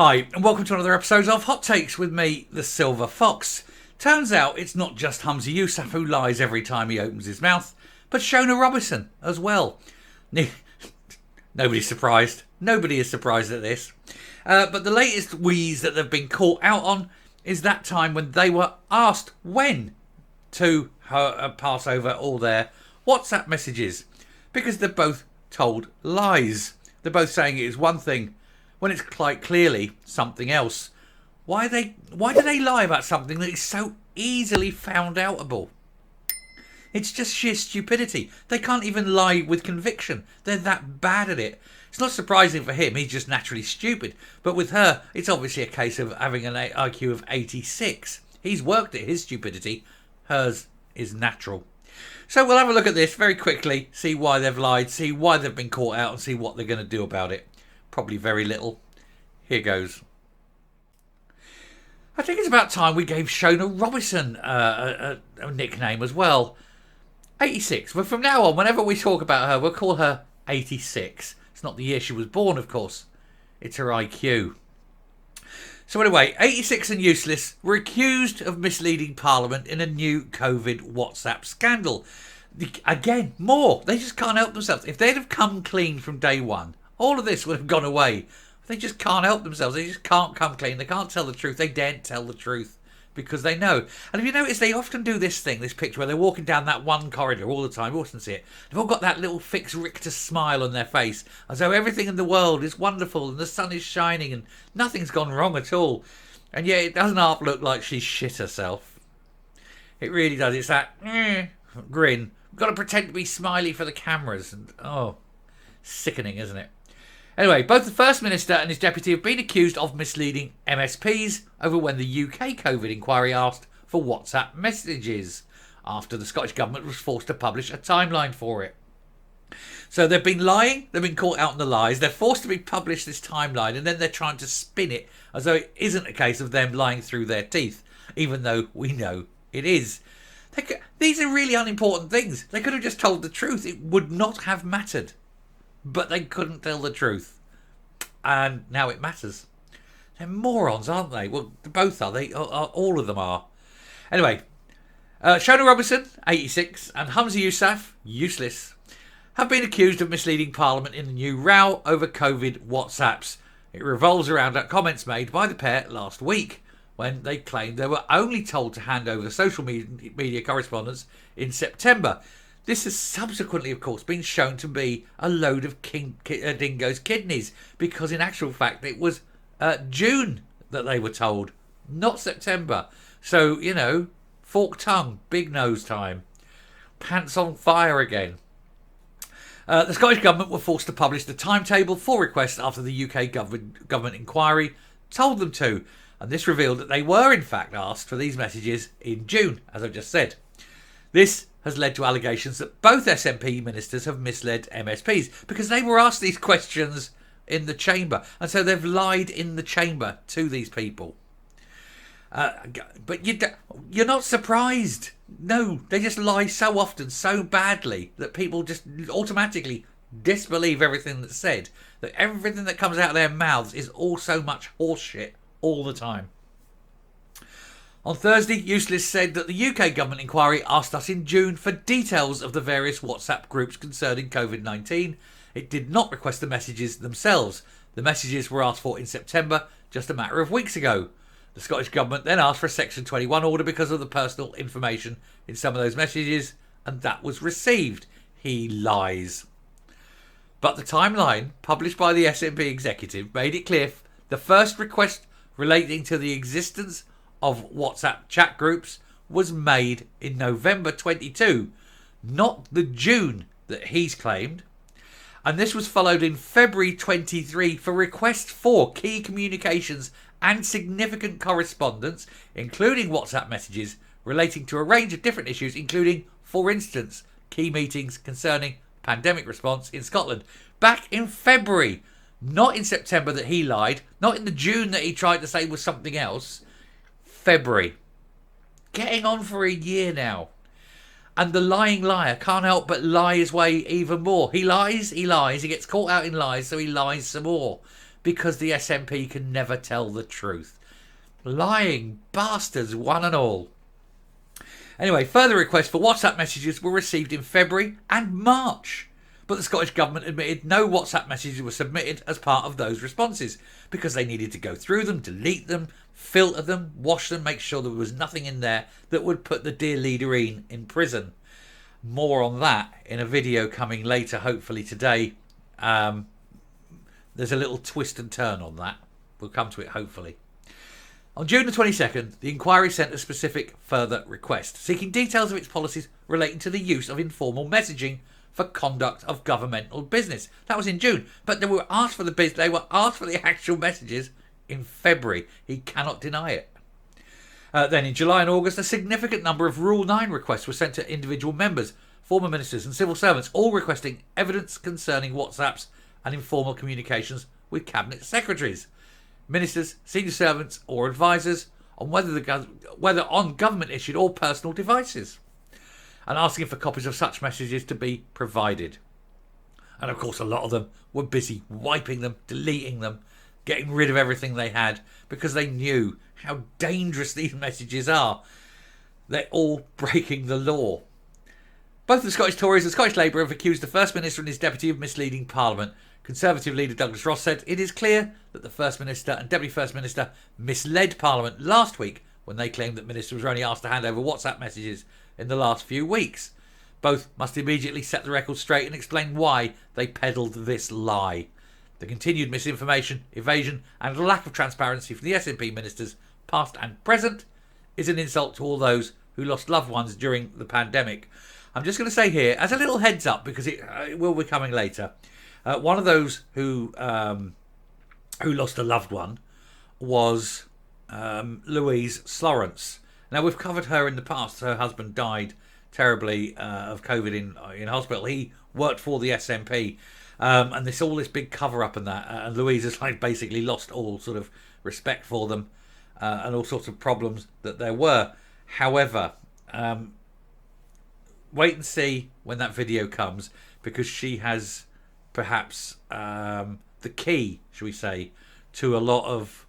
Hi, and welcome to another episode of Hot Takes with me, the Silver Fox. Turns out it's not just Humza Yousaf who lies every time he opens his mouth, but Shona Robinson as well. Nobody's surprised. Nobody is surprised at this. But the latest wheeze that they've been caught out on is that time when they were asked when to pass over all their WhatsApp messages. Because they're both told lies. They're both saying it is one thing when it's quite clearly something else. Why do they lie about something that is so easily found outable? It's just sheer stupidity. They can't even lie with conviction. They're that bad at it. It's not surprising for him, he's just naturally stupid. But with her, it's obviously a case of having an IQ of 86. He's worked at his stupidity. Hers is natural. So we'll have a look at this very quickly, see why they've lied, see why they've been caught out, and see what they're going to do about it. Probably very little. Here goes. I think it's about time we gave Shona Robinson a nickname as well. 86. Well, from now on, whenever we talk about her, we'll call her 86. It's not the year she was born, of course. It's her IQ. So anyway, 86 and Useless were accused of misleading Parliament in a new COVID WhatsApp scandal. Again, more. They just can't help themselves. If they'd have come clean from day one, all of this would have gone away. They just can't help themselves. They just can't come clean. They can't tell the truth. They daren't tell the truth because they know. And if you notice, they often do this picture where they're walking down that one corridor all the time. You often see it. They've all got that little fixed Richter smile on their face, as though everything in the world is wonderful and the sun is shining and nothing's gone wrong at all. And yet it doesn't half look like she's shit herself. It really does. It's that grin. We've got to pretend to be smiley for the cameras. And sickening, isn't it? Anyway, both the First Minister and his deputy have been accused of misleading MSPs over when the UK COVID inquiry asked for WhatsApp messages after the Scottish Government was forced to publish a timeline for it. So they've been lying, they've been caught out on the lies, they're forced to publish this timeline and then they're trying to spin it as though it isn't a case of them lying through their teeth, even though we know it is. These are really unimportant things. They could have just told the truth. It would not have mattered. But they couldn't tell the truth. And now it matters. They're morons, aren't they? Well, both are. All of them are. Anyway, Shona Robinson, 86, and Humza Yousaf, Useless, have been accused of misleading Parliament in a new row over COVID WhatsApps. It revolves around comments made by the pair last week when they claimed they were only told to hand over social media correspondence in September. This has subsequently, of course, been shown to be a load of dingo's kidneys because in actual fact it was June that they were told, not September. So, fork tongue, big nose time. Pants on fire again. The Scottish Government were forced to publish the timetable for requests after the UK government inquiry told them to, and this revealed that they were in fact asked for these messages in June, as I've just said. This has led to allegations that both SNP ministers have misled MSPs because they were asked these questions in the chamber, and so they've lied in the chamber to these people. But you're not surprised. No, they just lie so often, so badly, that people just automatically disbelieve everything that's said, that everything that comes out of their mouths is all so much horseshit all the time. On Thursday, Useless said that the UK government inquiry asked us in June for details of the various WhatsApp groups concerning COVID-19. It did not request the messages themselves. The messages were asked for in September, just a matter of weeks ago. The Scottish Government then asked for a Section 21 order because of the personal information in some of those messages, and that was received. He lies. But the timeline published by the SNP executive made it clear the first request relating to the existence of WhatsApp chat groups was made in November 22, not the June that he's claimed. And this was followed in February 23 for requests for key communications and significant correspondence, including WhatsApp messages relating to a range of different issues, including, for instance, key meetings concerning pandemic response in Scotland. Back in February, not in September that he lied, not in the June that he tried to say was something else. February. Getting on for a year now. And the lying liar can't help but lie his way even more. He lies, he gets caught out in lies, so he lies some more. because the SNP can never tell the truth. Lying bastards, one and all. Anyway, further requests for WhatsApp messages were received in February and March. But the Scottish Government admitted no WhatsApp messages were submitted as part of those responses because they needed to go through them, delete them, filter them, wash them, make sure there was nothing in there that would put the dear leaderine in prison. More on that in a video coming later, hopefully today. There's a little twist and turn on that. We'll come to it, hopefully. On June the 22nd, the inquiry sent a specific further request, seeking details of its policies relating to the use of informal messaging for conduct of governmental business. That was in June, but they were asked for the actual messages in February. He cannot deny it. Then in July and August, a significant number of Rule 9 requests were sent to individual members, former ministers and civil servants, all requesting evidence concerning WhatsApps and informal communications with cabinet secretaries, ministers, senior servants or advisors on whether on government-issued or personal devices, and asking for copies of such messages to be provided. And of course, a lot of them were busy wiping them, deleting them, getting rid of everything they had because they knew how dangerous these messages are. They're all breaking the law. Both the Scottish Tories and Scottish Labour have accused the First Minister and his Deputy of misleading Parliament. Conservative leader Douglas Ross said it is clear that the First Minister and Deputy First Minister misled Parliament last week when they claimed that ministers were only asked to hand over WhatsApp messages in the last few weeks. Both must immediately set the record straight and explain why they peddled this lie. The continued misinformation, evasion and lack of transparency from the SNP ministers, past and present, is an insult to all those who lost loved ones during the pandemic. I'm just going to say here, as a little heads up, because it will be coming later, one of those who lost a loved one was Louise Slorence. Now, we've covered her in the past. Her husband died terribly of COVID in hospital. He worked for the SNP, and all this big cover-up and that. And Louise has basically lost all sort of respect for them and all sorts of problems that there were. However, wait and see when that video comes, because she has perhaps the key, shall we say, to a lot of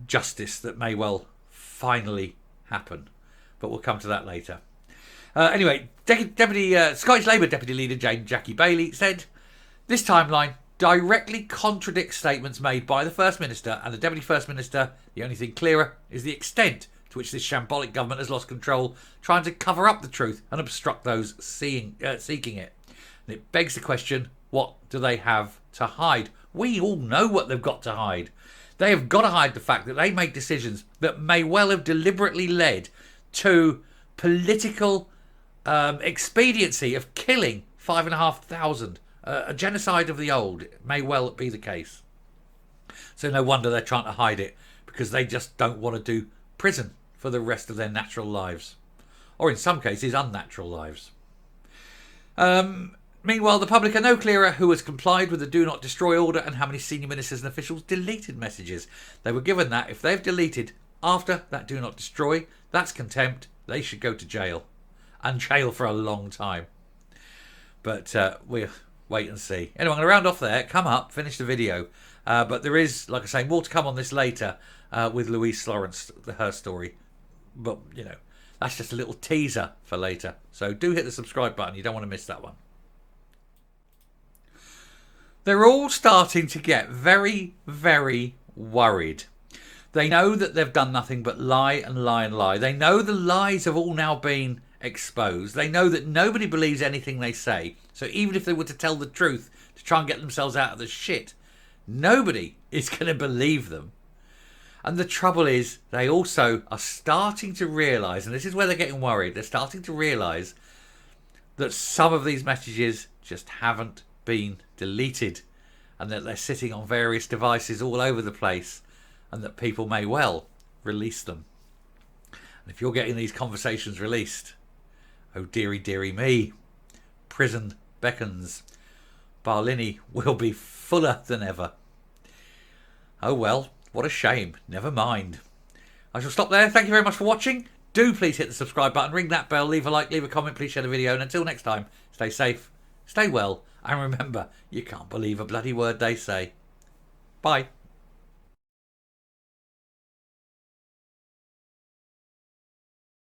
justice that may well finally happen. But we'll come to that later. Anyway, Scottish Labour Deputy Leader Jackie Baillie said, this timeline directly contradicts statements made by the First Minister and the Deputy First Minister. The only thing clearer is the extent to which this shambolic government has lost control, trying to cover up the truth and obstruct those seeking it. And it begs the question, what do they have to hide? We all know what they've got to hide. They have got to hide the fact that they make decisions that may well have deliberately led to political expediency of killing 5,500. A genocide of the old. It may well be the case. So no wonder they're trying to hide it, because they just don't want to do prison for the rest of their natural lives. Or in some cases, unnatural lives. Meanwhile, the public are no clearer who has complied with the Do Not Destroy order and how many senior ministers and officials deleted messages. They were given that if they've deleted after that Do Not Destroy, that's contempt. They should go to jail. And jail for a long time. But we'll wait and see. Anyway, I'm going to round off there, come up, finish the video. But there is, like I say, more to come on this later with Louise Slorence, her story. But, you know, that's just a little teaser for later. So do hit the subscribe button. You don't want to miss that one. They're all starting to get very, very worried. They know that they've done nothing but lie and lie and lie. They know the lies have all now been exposed. They know that nobody believes anything they say. So even if they were to tell the truth to try and get themselves out of the shit, nobody is going to believe them. And the trouble is, they also are starting to realise, and this is where they're getting worried, they're starting to realise that some of these messages just haven't been deleted, and that they're sitting on various devices all over the place, and that people may well release them. And if you're getting these conversations released, oh dearie dearie me, prison beckons. Barlinnie will be fuller than ever. Oh well, what a shame. Never mind. I shall stop there. Thank you very much for watching. Do please hit the subscribe button, ring that bell, leave a like, leave a comment, please share the video, and until next time, stay safe, stay well, and remember, you can't believe a bloody word they say. Bye.